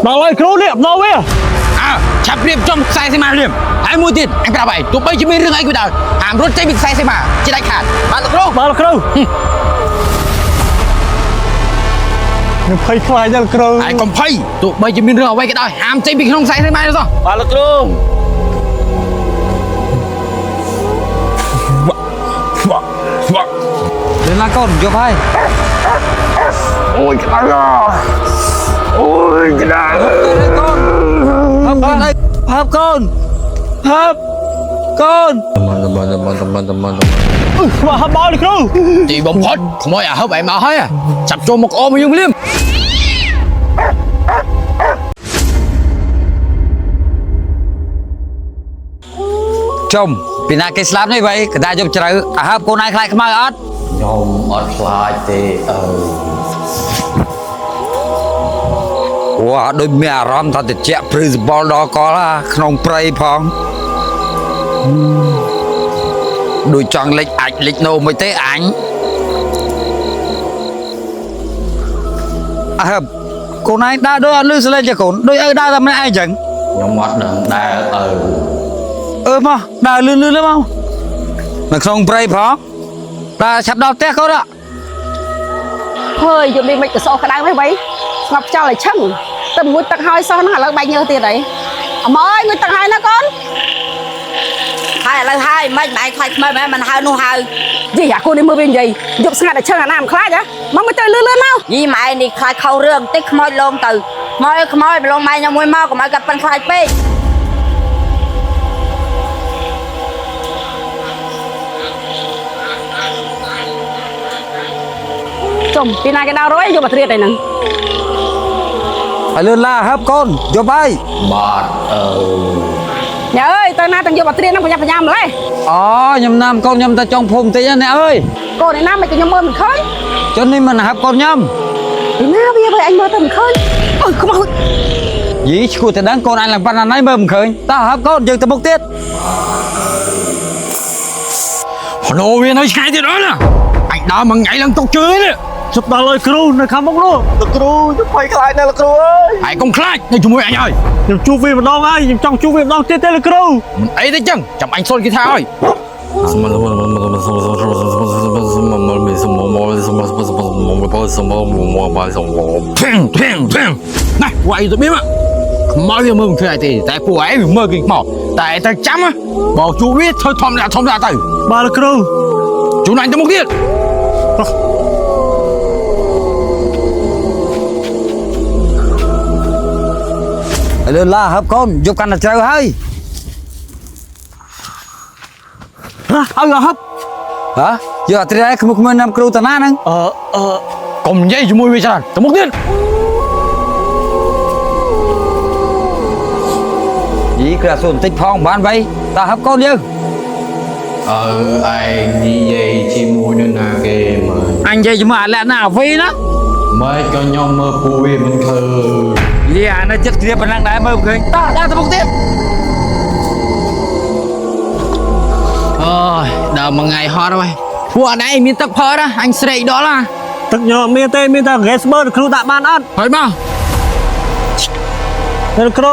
ដល់ហើយគ្រូនេះដល់វាឆាប់រៀបចំខ្សែសីមារៀមហើយមួយទៀតអញប្រាប់ហើយទោះបីជាមានរឿងអីក៏ដោយហាមរត់ចេញពីខ្សែសីមាជាដាច់ខាតបានលោកគ្រូខ្ញុំភ័យខ្លាចដល់គ្រូហើយកុំភ័យទោះបីជាមានរឿងអ្វីក៏ដោយហាមចេញពីក្នុងខ្សែសីមាទេសោះបានលោកគ្រូđến là con chụp hay ôi cái đó ôi cái đó hợp con đây hợp con hợp con mà hợp bao điគ្រូ ទីបំផុតខ្មោចអាហឹបឯមកហើយចាប់ចូលមកអមយើងលៀមchồng vì na cái slab này vậy người ta chụp trời à hợp cô này khai không ai ớt ខ្ញុំអត់ខ្លាចទេwow ដូចមានអារម្មណ៍ថាតិច principal ដល់កលក្នុងព្រៃផងដូចចង់លេចអាចលេចណូមិនទេអញអើកូនឯងដើរដូចអត់លឺសលេងទេកូនដូចឲ្យដើរតែម្នាក់ឯងចឹង ខ្ញុំអត់ដឹងដែរមកដើរលឿនៗមកនៅក្នុងព្រៃផងដើរឆាប់ដល់ផ្ទះកូនhơi dùng đi mấy cái sổ cái đá mấy vậy ngọc cho lại chăng tầm mũi tắc hai sao nó là bao nhiêu tiền đấy ơi người tắc hai nó con hai là hai mấy mày khai mày mình hai nu hai gì hả cô đi mua bên gì dục sang để chơi là làm khai vậy mong mới chơi lươn lươn đâu gì mày đi khai khâu rương tích môi lông từ môi lông mày nhau môi mau của mày gặp bên khai pe chồng pin này cái đau rối vô mặt riết này nè phải lឿនឡាហឹបកូនយប់ហើយ បាទnhà ơi tôi nay từng vô mặt riết nó phải nhầm lấy អូខ្ញុំណាំកូនខ្ញុំទៅចុងភូមិតិចណាអ្នកអើយ cô này nam mày cứ nhầm mơ mình khơi ចុះនេះមិនហឹបកូនខ្ញុំ thì na bây giờ anh mơ tôi mình khơi ôi không ơi យីឈ្គួតតែដឹងកូនអញឡើងប៉ណ្ណាណៃមើលមិនឃើញតើហឹបកូនយើងទៅមុខទៀត ណូវានៅឆ្ងាយទៀតអត់ណាអញដើរមួយថ្ងៃឡើងຕົកជើនេះ ជប់ដល់ហើយគ្រូនៅខាងមុខនោះលោកគ្រូខ្ញុំភ័យខ្លាចណាស់លោកគ្រូអើយ ហើយកុំខ្លាចនៅជាមួយអញហើយ ខ្ញុំជួបវាម្ដងហើយខ្ញុំចង់ជួបវាម្ដងទៀតទេលោកគ្រូ មិនអីទេចឹងចាំអញសុនគេថាហើយណាវាយទៅបៀមខ្មោចវាមើលមិនឃើញទេតែពួកឯងវាមើលគេខ្មោចតែតែចាំបោជួបវាធ្វើធម្មតាទៅ បាទលោកគ្រូ ជួនអញទៅមុខទៀត phải lឿនឡាហឹបកូនយប់កាន់តែជ្រៅហើយ ហើយហឹប ហ៎យកអត្រីឯងក្មួយណាំគ្រូតាណាហ្នឹង កុំនិយាយជាមួយវាច្រើនទៅមុខទៀត យីគ្រាសួរបន្តិចផងបានវៃតើហឹបកូនយើង ឯងនិយាយជាមួយនឹងណាគេមើល អញនិយាយជាមួយអាឡាក់ណាអាវីណា មិនក៏ខ្ញុំមើលពួកវាមិនឃើញ លីអានៅចិត្តគ្រាប៉ុណ្ណឹងដែរមើលមិនឃើញតើដើរទៅមុខទៀត អូយដើរមួយថ្ងៃហត់ហើយពួកអណៃមានទឹកផើណាអញស្រេកដល់ណា ទឹកខ្ញុំអត់មានទេមានតែ gas burn គ្រូដាក់បានអត់ ហើយមក លោកគ្រូ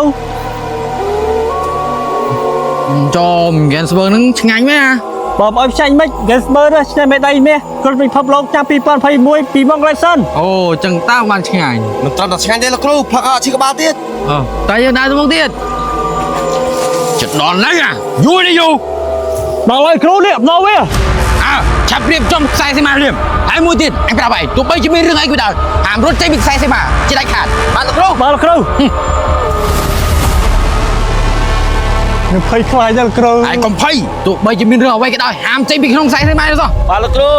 ចូលហ្គេនស្វើនឹងឆ្ងាញ់មែនណា បើឲ្យផ្សាញ់មិន gas burn ឆ្នៃមេដៃមាសគាត់ពិភពលោកចាប់2021ពីមកលេសិន អូចឹងតើបានឆ្ងាញ់ មិនត្រឹមតែឆ្ងាញ់ទេលោកគ្រូផឹកអត់ឈឺក្បាលទៀត តែយើងដើរទៅមុខទៀតចិត្តដល់ណាយូរនេះយូរ ដល់ហើយគ្រូនេះដល់វា ឆាប់រៀបចំខ្សែសីមារៀមហើយមួយទៀតអញប្រាប់ហើយទោះបីជាមានរឿងអីក៏ដោយហាមរត់ចេញពីខ្សែសីមាជាដាច់ខាតបានលោកគ្រូ បាទលោកគ្រូខ្ញុំភ័យខ្លាចដល់គ្រូ ហើយកុំភ័យទោះបីជាមានរឿងអ្វីក៏ដោយហាមចេញពីក្នុងខ្សែសីមាទេសោះ បាទលោកគ្រូ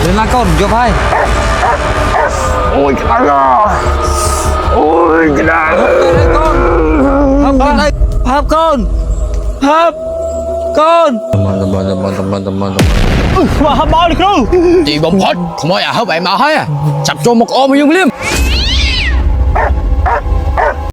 đến là con chụp hay ôi cái đó ôi cái đó hấp con đây hấp con hấp con mà hấp bao điគ្រូ ទីបំផុតខ្មោចអាហឹបឯមកហើយចាប់ចូលមកអមយើងលៀម